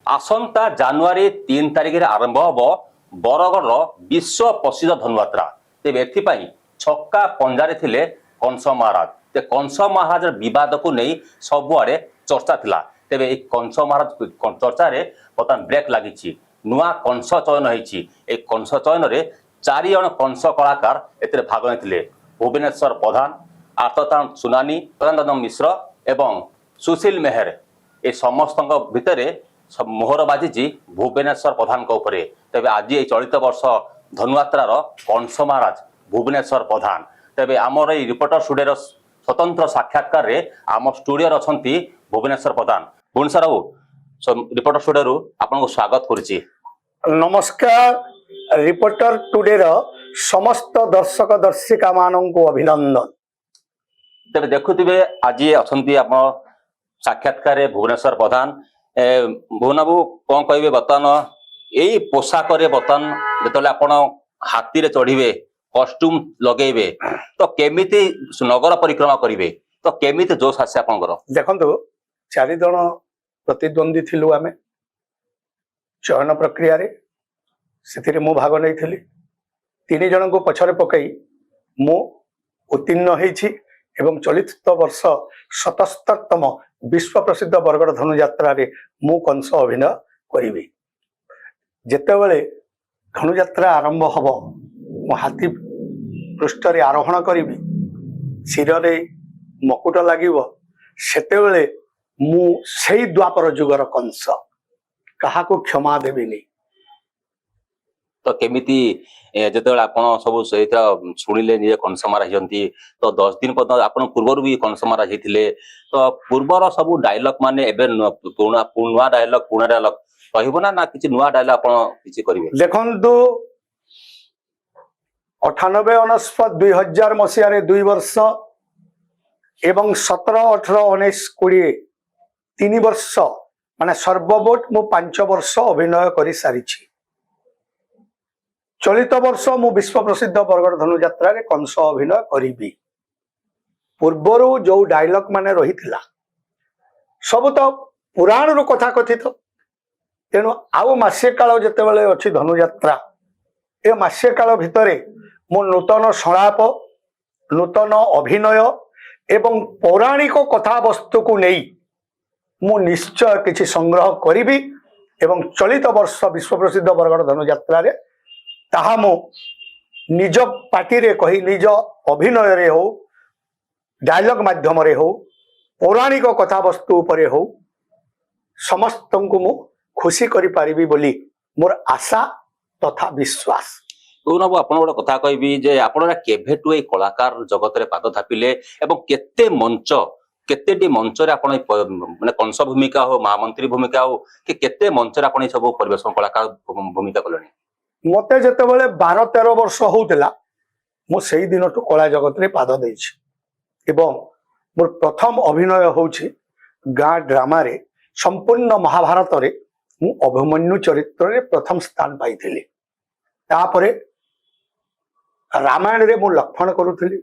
आसंता January 3 तारिख आरंभ हम बरगढ़ विश्व प्रसिद्ध धनुयात्रा। तेज एपाई छक्का पंजारे थिले कंस महाराज। कंस महाराज बद को नहीं सबुआड़े चर्चा थिला। तेज कंस महाराज चर्चा बर्तमान ब्रेक लगी। नुआ कंस चयन होती। कंस चयन में 4 जन कंस कलाकार ए भाग नहीं। भुवनेश्वर प्रधान, आर्ततान सुनानी, सदानंद मिश्र एवं सुशील मेहर ए समस्त भितर मोहर बाजी भुवनेश्वर प्रधान उपरे। तेज आज ये चलित वर्ष धनुयात्रार कंस महाराज भुवनेश्वर प्रधान। तेज आमर ये रिपोर्टर स्टूडियो स्वतंत्र साक्षात्कार रे आम स्टूडियो अच्छा भुवनेश्वर प्रधान। भुवनेश्वर बाबू रिपोर्टर स्टूडियो आपन को स्वागत करुच्ची। नमस्कार। रिपोर्टर टुडे समस्त दर्शक दर्शिका मान को अभिनंदन। तेज देखुवे आज अच्छा आप साक्षात्कार भुवनेश्वर प्रधान। भुवन बाबू कौन कहे बर्तमान यही पोशाक बर्तमान जो आप हाथी रे चढ़े कॉस्ट्यूम लगेबे तो केमिति नगर परिक्रमा करेंगे तो केमिति जोश आसे आपनकर? देखो 4 जन प्रतिद्वंदी थिलु आमे चयन प्रक्रिया रे से मु भाग नहीं थी। 3 जन को पछरे पकई मु उत्तीर्ण होईछि एवं चलित वर्ष 77तम विश्व प्रसिद्ध बरगढ़ धनुयात्रा रे मु कंस अभिनय करी। जेतेबेले धनुयात्रा आरंभ हब मु हाथी पृष्ठ रे आरोहण करी, शिर रे मकुट लागिब, सेतेबेले मु सेई द्वापर जुगर कंस कहा को क्षमा देबिनी। तो केमिति जेतेबेले आपण सब सहित सुनिले निजे कंस महाराज होती तो 10 दिन पर्यंत आपण पूर्वर भी कंस महाराज होते तो पूर्वर सब डायलॉग माने एबे नुआ डायलॉग पुणा डायलॉग कहबो ना किछि नुआ डायलॉग आपण किछि करिवे? देखंतु 98 29 2000 मसीह रे 2 वर्ष एवं 17 18 19 20 3 वर्ष माने सर्वमोट मु 5 वर्ष अभिनय करी सारिछि। चलित वर्ष मु विश्व प्रसिद्ध बरगढ़ धनुयात्रा रे कंस अभिनय करी। पूर्वर जो डायलॉग माने रही सब तो पुराण रो कथा कथित। तेणु आउ मासे काल जेतेबेले अछि धनुयात्रा ए मासे काल भितरे मु नूतन संलाप, नूतन अभिनय एवं पौराणिक कथा वस्तु को नहीं मु निश्चय किछि संग्रह करी एवं चलित वर्ष विश्व प्रसिद्ध बरगढ़ धनुयात्रा रे ताहा मु निज पार्टी रे कही, निज अभिनय रे हो, डायलॉग माध्यम रे हो, पौराणिक कथा वस्तु उपरे हो, समस्त को मु खुशी करी पारिबी बोली मोर आशा तथा विश्वास। बाबू आप कथा कहबी जे आपन केभेटू ए कलाकार जगत रे पाद थापिले एवं केते मंच केतेटी मंच रे आपण माने कंस भूमिका हो, महामंत्री भूमिका हो कि केते मंच रे आपण सब परिवेशन कलाकार भूमिका कलनी? मते जेतेबेले 12-13 वर्ष होउतला मु सेही दिन तो कला जगत रे पाद देछि एवं मोर प्रथम अभिनय होछि गाँ ड्रामा रे संपूर्ण महाभारत रे मु अभिमन्यु चरित्र रे प्रथम स्थान पाइथिली। तापरे रामायण रे मु लक्ष्मण करुथिली,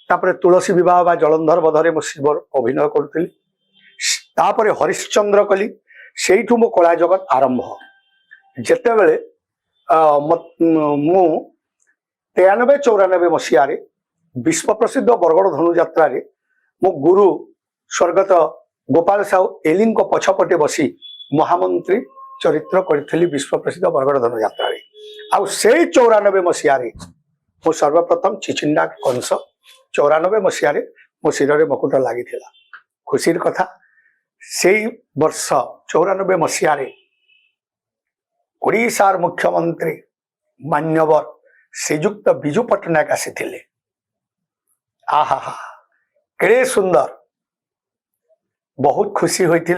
तापरे तुलसी विवाह बा जलंधर वधरे मु शिव अभिनय करुथिली, तापरे हरिश्चंद्र कली। सेठू मो कला जगत आरंभ। जेतेबेले मु 93-94 मसीह रे विश्व प्रसिद्ध बरगढ़ धनुयात्रा रे मो गुरु स्वर्गत गोपाल साहू एलिंग को पछपटे बसी महामंत्री चरित्र करी विश्व प्रसिद्ध बरगढ़ धनुयात्रा रे। आउ से 94 मसीह रे मो सर्वप्रथम चिचिंडा कंस 94 मसीह रे मो शिर रे मकुट लगी। खुशीर कथा से वर्ष 94 मसीह रे ओडिशार मुख्यमंत्री मान्यवर श्रीजुक्त विजु पट्टनायक आसी। आहा केड़े सुंदर, बहुत खुशी होते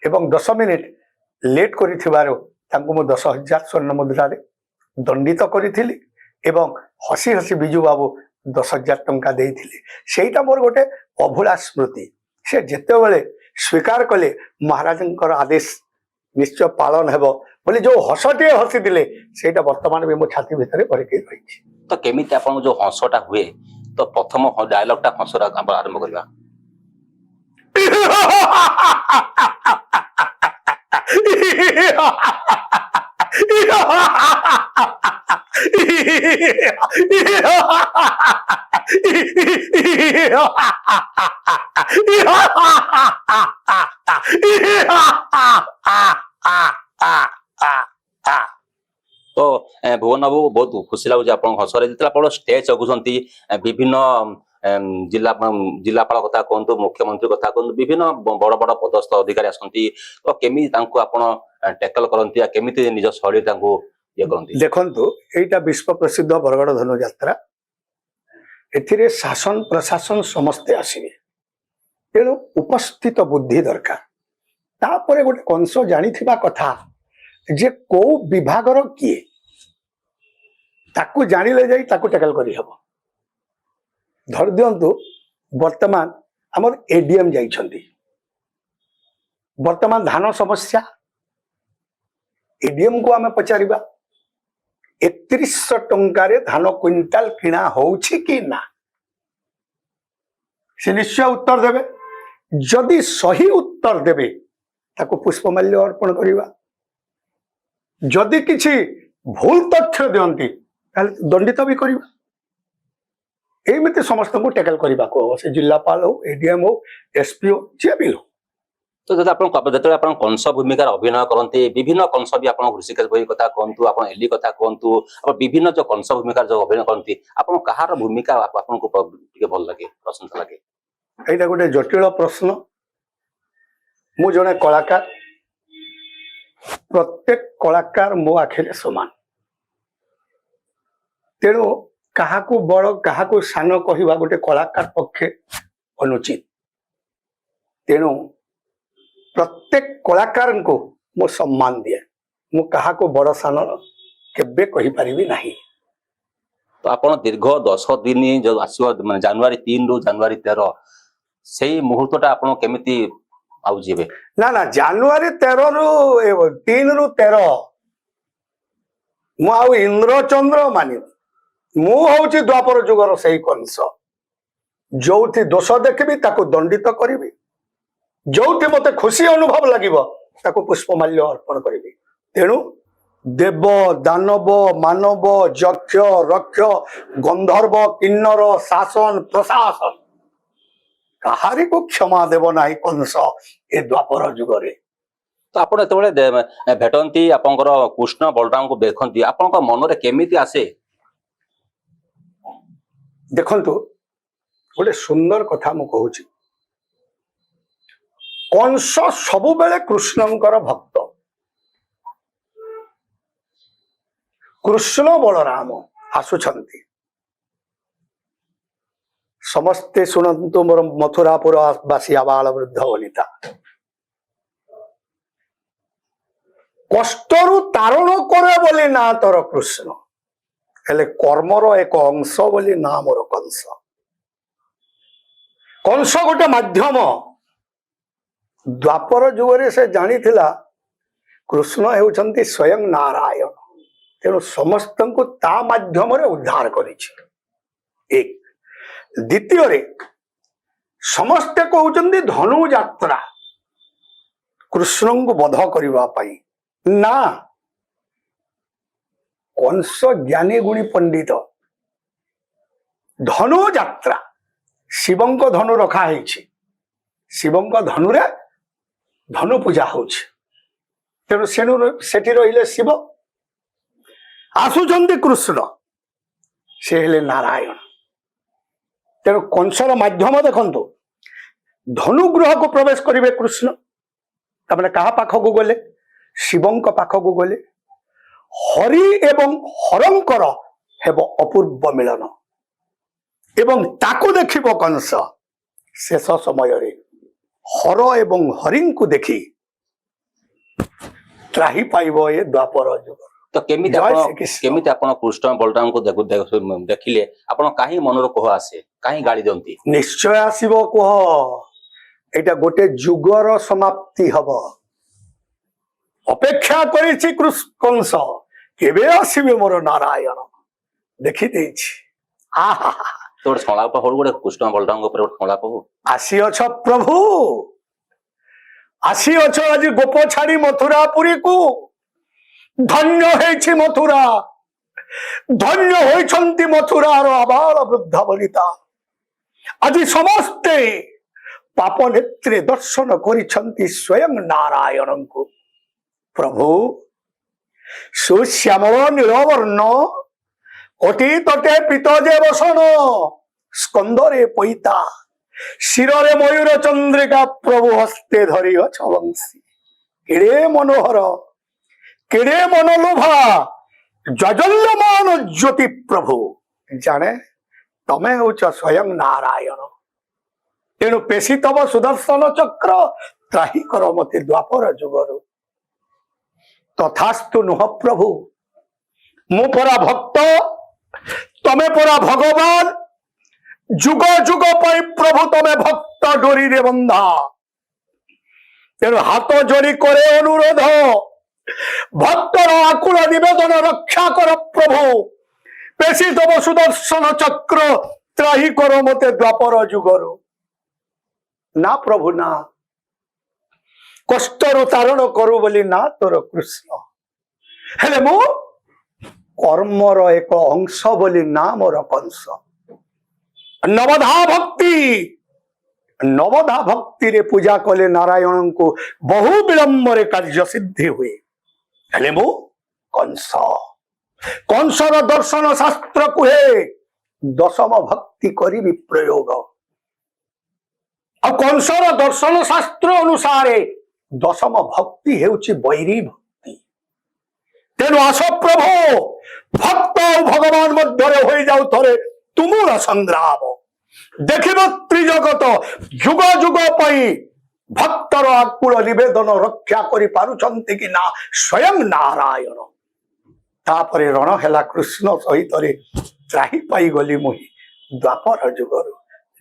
एवं 10 मिनिट लेट करिथिबारो तांको मो 10,000 स्वर्ण मुद्रा रे दंडित करिथिली एवं हसी हसी विजु बाबू 10,000 टंका देइथिले। सेटा मोर गोटे अभुला स्मृति। से जेतेबेले स्वीकार कले महाराजंकर आदेश निश्चय पालन हेबो बोली जो हसटे हसी दिले सेटा वर्तमान भी मो छाती भितरे भरके रहिछि। तो केमिति आपन जो हसटा हुए तो प्रथम डायलॉग टा हसरा आरंभ करबा? তো ভুবন বাবু ବହୁତ ଖୁସି ଲାଗୁଛି ଆପଣଙ୍କ ହସରେ ଯେତେବେଳେ ଆପଣ ଷ୍ଟେଜ ଜଗୁଛନ୍ତି ବିଭିନ୍ନ ଜିଲ୍ଲାପାଳ କଥା କୁହନ୍ତୁ ମୁଖ୍ୟମନ୍ତ୍ରୀ କଥା କୁହନ୍ତୁ ବିଭିନ୍ନ ବଡ ବଡ ପଦସ୍ଥ ଅଧିକାରୀ ଆସନ୍ତି ତ କେମିତି ତାଙ୍କୁ ଆପଣ ଟ୍ୟାକଲ କରନ୍ତି ଆଉ କେମିତି ନିଜ ଶୈଳୀ ତାଙ୍କୁ ଇଏ କରନ୍ତି? ଦେଖନ୍ତୁ ଏଇଟା ବିଶ୍ୱ ପ୍ରସିଦ୍ଧ ବରଗଡ଼ ଧନୁଯାତ୍ରା। ଏଥିରେ ଶାସନ ପ୍ରଶାସନ ସମସ୍ତେ ଆସିବେ, ତେଣୁ ଉପସ୍ଥିତ ବୁଦ୍ଧି ଦରକାର। ତାପରେ ଗୋଟେ କଂସ ଜାଣିଥିବା କଥା ଯେ କୋଉ ବିଭାଗର କିଏ, ତାକୁ ଜାଣିଲେ ଯାଇ ତାକୁ ଟ୍ୟାକଲ କରିହେବ। ଧରି ଦିଅନ୍ତୁ ବର୍ତ୍ତମାନ ଆମର ଏଡିଏମ ଯାଇଛନ୍ତି, ବର୍ତ୍ତମାନ ଧାନ ସମସ୍ୟା, ଏଡିଏମ କୁ ଆମେ ପଚାରିବା 3100 ଟଙ୍କାରେ ଧାନ କ୍ୱିଣ୍ଟାଲ କିଣା ହଉଛି କି ନା, ସେ ନିଶ୍ଚୟ ଉତ୍ତର ଦେବେ। ଯଦି ସହି ଉତ୍ତର ଦେବେ ତାକୁ ପୁଷ୍ପମାଲ୍ୟ ଅର୍ପଣ କରିବା, ଯଦି କିଛି ଭୁଲ ତଥ୍ୟ ଦିଅନ୍ତି ତାହେଲେ ଦଣ୍ଡିତ ବି କରିବା। ଏମିତି ସମସ୍ତଙ୍କୁ ଟ୍ୟାକଲ କରିବାକୁ ହବ, ସେ ଜିଲ୍ଲାପାଳ ହଉ, ଏଡିଏମ ହଉ, ଏସପି ହଉ, ଯିଏ ବି ହଉ। ତ ଯଦି ଆପଣ ଯେତେବେଳେ ଆପଣ କଂସ ଭୂମିକାରେ ଅଭିନୟ କରନ୍ତି, ବିଭିନ୍ନ କଂସ ବି ଆପଣ ଋଷିକେଶ ବହି କଥା କୁହନ୍ତୁ, ଆପଣ ଏଲି କଥା କୁହନ୍ତୁ, ଆପଣ ବିଭିନ୍ନ ଯୋଉ କଂସ ଭୂମିକାରେ ଯୋଉ ଅଭିନୟ କରନ୍ତି, ଆପଣ କାହାର ଭୂମିକା ଆପଣଙ୍କୁ ଟିକେ ଭଲ ଲାଗେ, ପ୍ରଶଂସା ଲାଗେ? ଏଇଟା ଗୋଟେ ଜଟିଳ ପ୍ରଶ୍ନ। ମୁଁ ଜଣେ କଳାକାର, ପ୍ରତ୍ୟେକ କଳାକାର ମୋ ଆଖିରେ ସମାନ, ତେଣୁ କାହାକୁ ବଡ଼ କାହାକୁ ସାନ କହିବା ଗୋଟେ କଳାକାର ପକ୍ଷେ ଅନୁଚିତ। ତେଣୁ ପ୍ରତ୍ୟେକ କଳାକାରଙ୍କୁ ମୁଁ ସମ୍ମାନ ଦିଏ, ମୁଁ କାହାକୁ ବଡ଼ ସାନ କେବେ କହିପାରିବି ନାହିଁ। ତ ଆପଣ ଦୀର୍ଘ 10 ଦିନ ଯୋଉ ଆସିବ ମାନେ ଜାନୁଆରୀ 3 ରୁ ଜାନୁଆରୀ 13 ସେଇ ମୁହୂର୍ତ୍ତଟା ଆପଣ କେମିତି ଆଉ ଯିବେ? ନା ନା, ଜାନୁଆରୀ 13 ରୁ 3 ରୁ 13 ମୁଁ ଆଉ ଇନ୍ଦ୍ରଚନ୍ଦ୍ର ମାନିବି। ମୁଁ ହଉଛି ଦ୍ୱାପର ଯୁଗର ସେଇ କଂସ, ଯୋଉଠି ଦୋଷ ଦେଖିବି ତାକୁ ଦଣ୍ଡିତ କରିବି, ଯୋଉଠି ମତେ ଖୁସି ଅନୁଭବ ଲାଗିବ ତାକୁ ପୁଷ୍ପମାଲ୍ୟ ଅର୍ପଣ କରିବି। ତେଣୁ ଦେବ ଦାନବ ମାନବ ଯକ୍ଷ ରକ୍ଷ ଗନ୍ଧର୍ବ କିନ୍ନର ଶାସନ ପ୍ରଶାସନ କାହାରିକୁ କ୍ଷମା ଦେବ ନାହିଁ କଂସ ଏ ଦ୍ୱାପର ଯୁଗରେ। ତ ଆପଣ ଯେତେବେଳେ ଭେଟନ୍ତି ଆପଣଙ୍କର କୃଷ୍ଣ ବଳରାମଙ୍କୁ ଦେଖନ୍ତି, ଆପଣଙ୍କ ମନରେ କେମିତି ଆସେ? ଦେଖନ୍ତୁ ଗୋଟେ ସୁନ୍ଦର କଥା ମୁଁ କହୁଛି, କଂସ ସବୁବେଳେ କୃଷ୍ଣଙ୍କର ଭକ୍ତ। କୃଷ୍ଣ ବଳରାମ ଆସୁଛନ୍ତି, ସମସ୍ତେ ଶୁଣନ୍ତୁ ମୋର ମଥୁରାପୁର ବାସୀ ଆବାଳ ବୃଦ୍ଧ ବନିତା। କଷ୍ଟରୁ ତାରଣ କରେ ବୋଲି ନା ତୋର କୃଷ୍ଣ, ହେଲେ କର୍ମର ଏକ ଅଂଶ ବୋଲି ନା ମୋର କଂସ। କଂସ ଗୋଟେ ମାଧ୍ୟମ, ଦ୍ୱାପର ଯୁଗରେ ସେ ଜାଣିଥିଲା କୃଷ୍ଣ ହେଉଛନ୍ତି ସ୍ୱୟଂ ନାରାୟଣ, ତେଣୁ ସମସ୍ତଙ୍କୁ ତା ମାଧ୍ୟମରେ ଉଦ୍ଧାର କରିଛି। ଏକ ଦ୍ୱିତୀୟରେ ସମସ୍ତେ କହୁଛନ୍ତି ଧନୁଯାତ୍ରା କୃଷ୍ଣଙ୍କୁ ବଧ କରିବା ପାଇଁ, ନା, କଂସ ଜ୍ଞାନୀ ଗୁଣୀ ପଣ୍ଡିତ। ଧନୁଯାତ୍ରା ଶିବଙ୍କ ଧନୁ ରଖା ହେଇଛି, ଶିବଙ୍କ ଧନୁରେ ଧନୁ ପୂଜା ହଉଛି, ତେଣୁ ସେଠି ରହିଲେ ଶିବ, ଆସୁଛନ୍ତି କୃଷ୍ଣ, ସେ ହେଲେ ନାରାୟଣ। ତେଣୁ କଂସର ମାଧ୍ୟମ ଦେଖନ୍ତୁ, ଧନୁ ଗୃହକୁ ପ୍ରବେଶ କରିବେ କୃଷ୍ଣ, ତାମାନେ କାହା ପାଖକୁ ଗଲେ? ଶିବଙ୍କ ପାଖକୁ ଗଲେ। ହରି ଏବଂ ହରଙ୍କର ହେବ ଅପୂର୍ବ ମିଳନ, ଏବଂ ତାକୁ ଦେଖିବ କଂସ ଶେଷ ସମୟରେ ହର ଏବଂ ହରିଙ୍କୁ ଦେଖି ତ୍ରାହି ପାଇବ ଏ ଦ୍ୱାପର ଯୁଗ। ତ କେମିତି ଆପଣ କୃଷ୍ଣ ବଳରାମଙ୍କୁ ଦେଖିଲେ ଆପଣ କାହିଁ ମନର କୋହ ଆସେ, କାହିଁ ଗାଳି ଦିଅନ୍ତି? ନିଶ୍ଚୟ ଆସିବ କୁହ, ଏଇଟା ଗୋଟେ ଯୁଗର ସମାପ୍ତି ହବ। ଅପେକ୍ଷା କରିଛି କଂସ, କେବେ ଆସିବେ ମୋର ନାରାୟଣ, ଦେଖିଦେଇଛି। ଆହା, ଗୋଟେ ସଂଳାପ ହଉ, ଗୋଟେ କୃଷ୍ଣ ବଳରାମଙ୍କ ଉପରେ ଗୋଟେ ସଂଳାପ ହଉ। ଆସିଅଛ ପ୍ରଭୁ, আসি অছ আজ গোপ ছাড়ি মথুরা পুরী কু ধন্য হয়েছি মথুরা ধন্য হয়েছন্তি মথুরার আবাল বৃদ্ধা বনিতা আজ সমস্তে পাপ নেত্রে দর্শন করিছন্তি স্বয়ং নারায়ণଙ୍କୁ প্রভু সুশ্যামল নীলবর্ণ অতি তটে পিতজে বসন স্কন্দরে পৈতা শিররে ময়ূর চন্দ্রিকা প্রভু হস্তে ধরিଅছ বংশী কেড়ে মনোহর কেড়ে মনোলোভা জজল্যমান জ্যোতি প্রভু জানে তমে হউছ স্বয়ং নারায়ণ তেণু পেশি তব সুদর্শন চক্র ত্রাহি কর মতে দ্বাপর যুগରୁ তথাস্তু নুহ প্রভু মু পরা ভক্ত তমে পরা ভগবান যুগ যুগ পাই প্রভু তমে ভক্ত ডোরিরে বন্ধা তেণু হাত জোড়ি করে অনুরোধ ভক্তর আকুল নিবেদন রক্ষা কর প্রভু পেশি তব সুদর্শন চক্র ত্রাহি কর মতে দ্বাপর যুগରୁ না প্রভু না কষ্টর তারণ করু বলি না তোর কৃষ্ণ হেলে মু কর্মর এক অংশ বলি না মোর কংস নবধা ভক্তিরে পূজা কলে নারায়ণଙ୍କୁ বহু বিলম্বরে কার্য সিদ্ধি হুয়ে হেলে মু কংস কংসর দর্শন শাস্ত্র কুহে দশম ভক্তি করিবি প্রয়োগ ଆଉ କଂସର ଦର୍ଶନ ଶାସ୍ତ୍ର ଅନୁସାରେ ଦଶମ ଭକ୍ତି ହେଉଛି ବୈରୀ ଭକ୍ତି ତେଣୁ ଆସ ପ୍ରଭୁ ଭକ୍ତ ଆଉ ଭଗବାନ ମଧ୍ୟରେ ହୋଇଯାଉ ଥରେ ତୁମୁଳ ସଂଗ୍ରାମ ଦେଖିବ ତ୍ରିଜଗତ ଯୁଗ ଯୁଗ ପାଇଁ ଭକ୍ତର ଆକୁଳ ନିବେଦନ ରକ୍ଷା କରିପାରୁଛନ୍ତି କି ନା ସ୍ୱୟଂ ନାରାୟଣ ତାପରେ ରଣ ହେଲା କୃଷ୍ଣ ସହିତରେ ତ୍ରାହି ପାଇଗଲି ମୁହିଁ ଦ୍ୱାପର ଯୁଗରୁ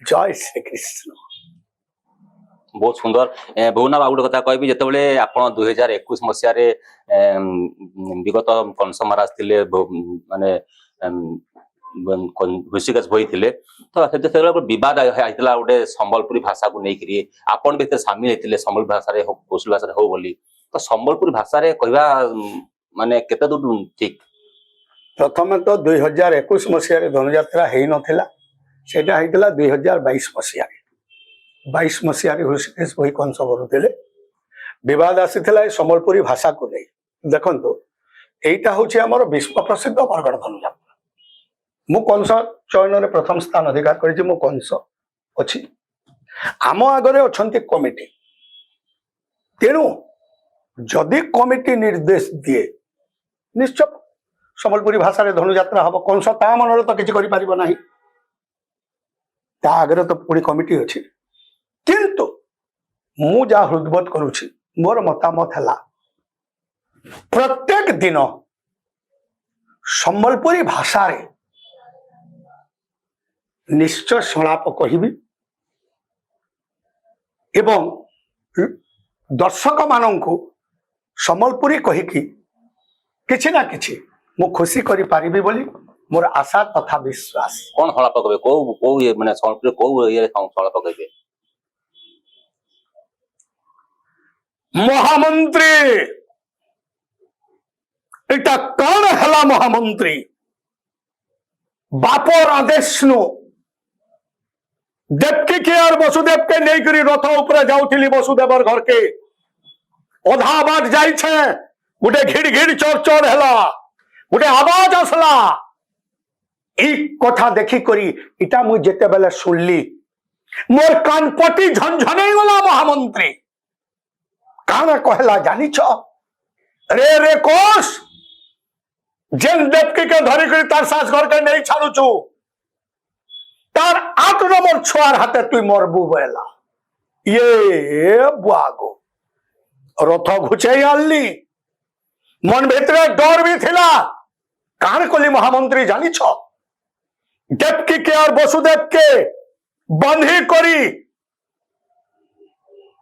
ଜୟ ଶ୍ରୀକୃଷ୍ଣ बहुत सुंदर भुवना बाबू गोटे कथा कहबी जितेबाला आप 2021 मसीह विगत कंस महाराज थे माने ऋषिकेश भई थे तो से बद होता गोटे संबलपुरी भाषा को लेकर आपन भी सामिल होते संबलपुरी भाषा कौशल भाषा हो बोली तो संबलपुरी भाषा कहवा माने केते दूर ठीक प्रथम तो 2021 मसीह धनुयात्रा हो नाला से 2022 मसीह 22 मसीह ऋषिकेश बही कंस करुले बद आसी संबलपुरी भाषा को नहीं देखो यहीटा हूँ आम विश्व प्रसिद्ध बरगड़ धनुयात्रा मु कंस चयन प्रथम स्थान अधिकार कर कंस अच्छी आम आगरे अच्छा कमिटी तेणु जदि कमिटी निर्देश दिए निश्चय संबलपुरी भाषा रे धनुयात्रा हम कंस ता मन तो किसी कर आगे तो पूरी कमिटी अच्छी किंतु मु जा हृदबोध करुछि मोर मतामत है प्रत्येक दिन संबलपुरी भाषा रे निश्चय संलाप कहबी एवं दर्शक मानंकु संबलपुरी कहिकी किछि ना किछि मु खुशी करि पारिबी बोली मोर आशा तथा विश्वास कौन संलाप कहबे को ये माने संबलपुरी को ये संलाप कहबे महामंत्री एटा कौन है महामंत्री बापर आदेश नु देवकी के और वसुदेव के नहीं करी रथ ऊपर जाऊली वसुदेवर घर के अधा बाट जाई गोटे घिड़ घिड़ चोर चोर है गोटे आवाज आसला कथा देखी करी इटा मुझे जेते बेले सुनली मोर कानपटी झनझन गला महामंत्री काना कहला जानी छ रे रे कोश जेन देवकी के धरी करी तार सास घर के नहीं छाड़ू छु तार 8 नंबर छुआर हाथे तु मरबू बेला ये बुआगो रथ घुचै आली मन भितरे डर भी थिला कान कली महामंत्री जानी छ देवकी के और वसुदेव के बंधी करी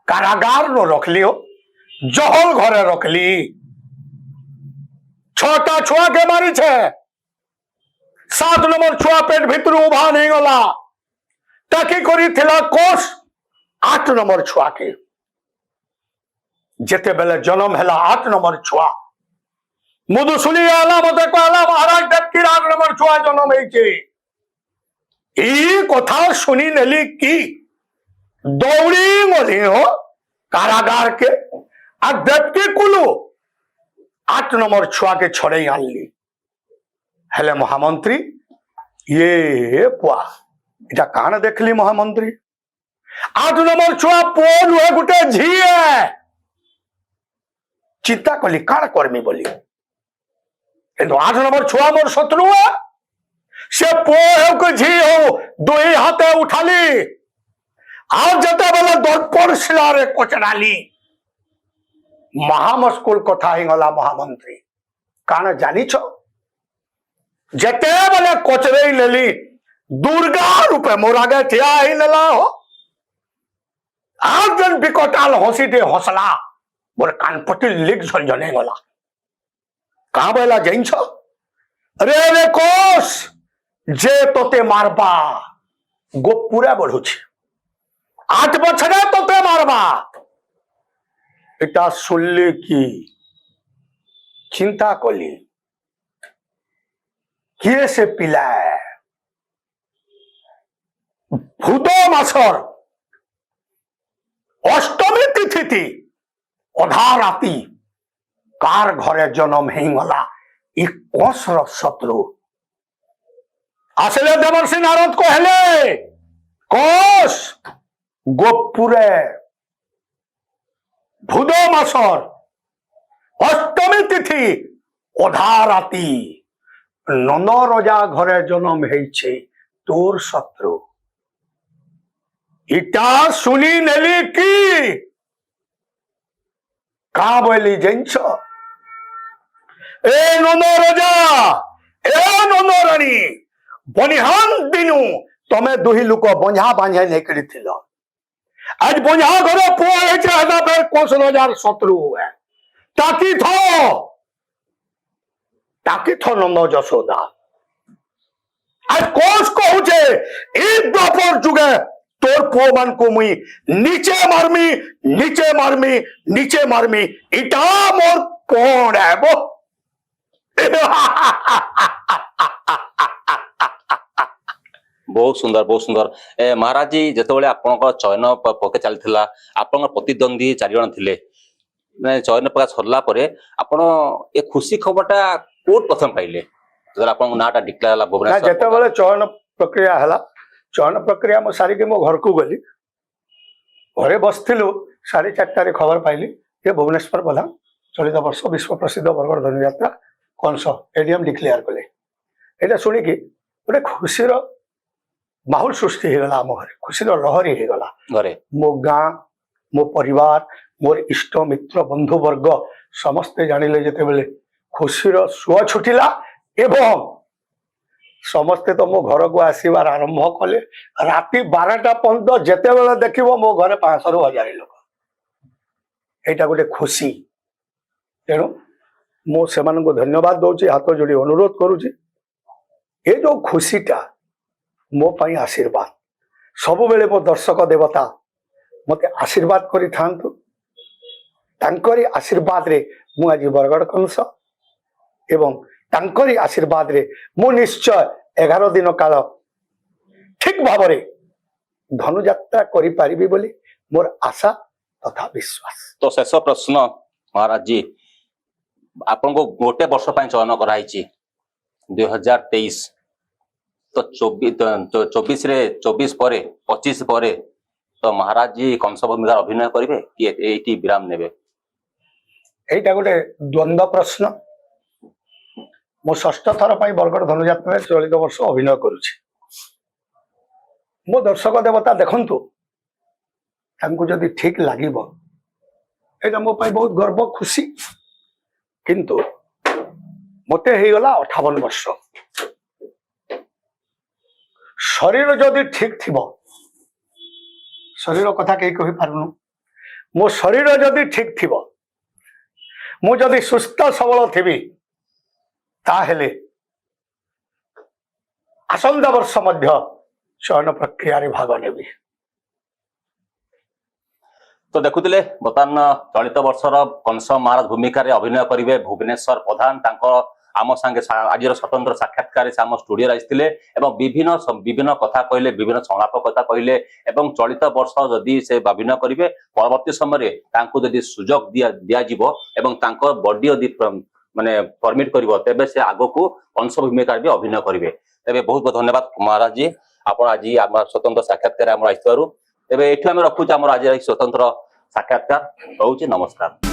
कारागार नो रख लियो जहल घरे रखली 6टा छुआ के मारी छे 7 नंबर छुआ पेट भीतर उभा नहीं गला ताकि करी थिला कोष 8 नंबर छुआ के जेते बेले जन्म है 8 नंबर छुआ मुदु सुनी आला मते कहला महाराज देवकी 8 नंबर छुआ जन्म है कथा सुनी नेली की दौड़ी गली हो कारागार के आ देवकी कुलू 8 नंबर छुआ के छड़े आनली हेले महामंत्री ये पुआ इटा कान देखली महामंत्री 8 नंबर छुआ पुओ नुहे गुटे झी है चिंता कली कान करमी बोली 8 नंबर छुआ मोर शत्रु है से पुओ हो कि झी हो दुई हाथे उठाली आज जते बेले दर्पण शिलारे कोचराली महामुस्कुल कथा ही गला महामंत्री कान जानी छो जते बेले कोचरे लेली दुर्गा रूपे मोर आगे ठिया ही नेला हो आज जन बिकटाल हंसी दे हंसला मोर कानपट्टी लिख झंझने गला कहा बेला जैन छो अरे रे कोस जे तोते मारबा गो पूरा बढ़ुछ 8 बछड़े तोते मारबा इटा सुनले की चिंता कली किए से पिलाए भूतो मासर अष्टमी तिथि थी अधा राति कार घरे जन्म हेगला कसर शत्रु आसले देवर्षि नारद कहले कस गोपुरे भूदो मासर अष्टमी तिथि अधा राति नंद रजा घरे जन्म है तोर शत्रु इटा सुनी नेली की का बोली जैंस ए नंद रजा ए नंद रानी बनिहान दिनु तमे दुही लुक बंझा बांझे नहीं करी आज बंझा घरे पुआ फिर 10,000 शत्रु है ताकि थो नंद जशोदा आज कोस कहूचे एक द्वापर जुगे तोर पुओ मान को मुई नीचे मारमी इटा मोर कौन है वो बहुत सुंदर महाराज जी जिते आपन चयन पके चली आपन प्रतिद्वंदी 4 जन थिले चयन पका सरला परे आपण ए खुशी खबरटा कोट प्रथम पाइले जब आपन नाटा डिक्लेयर हला भुवनेश्वर जते बेले चयन प्रक्रिया हला चयन प्रक्रिया मो सारी के मो घर को गली घरे बसथिलु 4:30 खबर पाइली ये भुवनेश्वर प्रधान चलित वर्ष विश्व प्रसिद्ध बरगड़ धनु यात्रा कंस एडीएम डिक्लेयर कले एटा सुनी कि गोटे खुशीर माहौल सृष्टि हो गला आम घरे खुशीर लहरी हो गला घरे मो गाँ मो परिवार मोर इष्ट मित्र बंधु वर्ग समस्ते जानिले जेते बेले खुशीर सुआ छुटिला एवं समस्ते तो मो घर को आसबार आरंभ कले राति 12टा पर्यंत जेते बेले देखिबो मो घरे 500 ରୁ 1000 लोक एटा गोटे खुशी तेणु मो सेमान को धन्यवाद दौची हाथ जोड़ी अनुरोध करुची ये जो खुशीटा मो पाई आशीर्वाद सब बेले मो दर्शक देवता मते आशीर्वाद करी थांतु तांकरी आशीर्वाद रे मु आज बरगड़ कंस एवं तांकरी आशीर्वाद रे मु निश्चय 11 दिन काल ठीक भाव रे धनु यात्रा करि पारिबी बोली मोर आशा तथा विश्वास। तो शेष प्रश्न महाराज जी आपन को गोटे वर्ष पई चयन कराइची 2023 तो 24 रे 24 परे 25 परे तो महाराज जी कंस भूमिका अभिनय करिवे कि एटी विराम नेबे एटा गोटे द्वंद्व प्रश्न मो षष्ठ थर पाई बरगड़ धनु यात्रा चलित वर्ष अभिनय करुछि मो दर्शक देवता देखंतु तांको जदि ठीक लागिबो एटा मो पाई बहुत गर्व खुशी किंतु मते हे गला 58 वर्ष शरीर जदि ठीक थिबो शरीर कथा कहीं कहि पारुनु मो शरीर जदि ठीक थिबो मु जदि सुस्थ सबल थिबी ताहेले आसंदा वर्ष मध्य चयन प्रक्रिया रे भाग नेबी। तो देखुले बर्तमान चलित वर्षर कंस महाराज भूमिका अभिनय करेंगे भुवनेश्वर प्रधान आम संगे आज स्वतंत्र साक्षात्कार से आम स्टूडियो आसते विभिन्न विभिन्न कथा कहले विभिन्न संलाप कथा कहले चलित वर्ष जदि से अभिनय करेंगे परवर्ती समय जदि सुजोग दिया बॉडी यदि माने परमिट कर तेबे से आग को कंस भूमिका भी अभिनय करेंगे तेरे बहुत बहुत धन्यवाद महाराज जी आप आज स्वतंत्र साक्षात्कार आम आसतु तेरे ये रखुचे आज स्वतंत्र साक्षात्कार रोचे नमस्कार।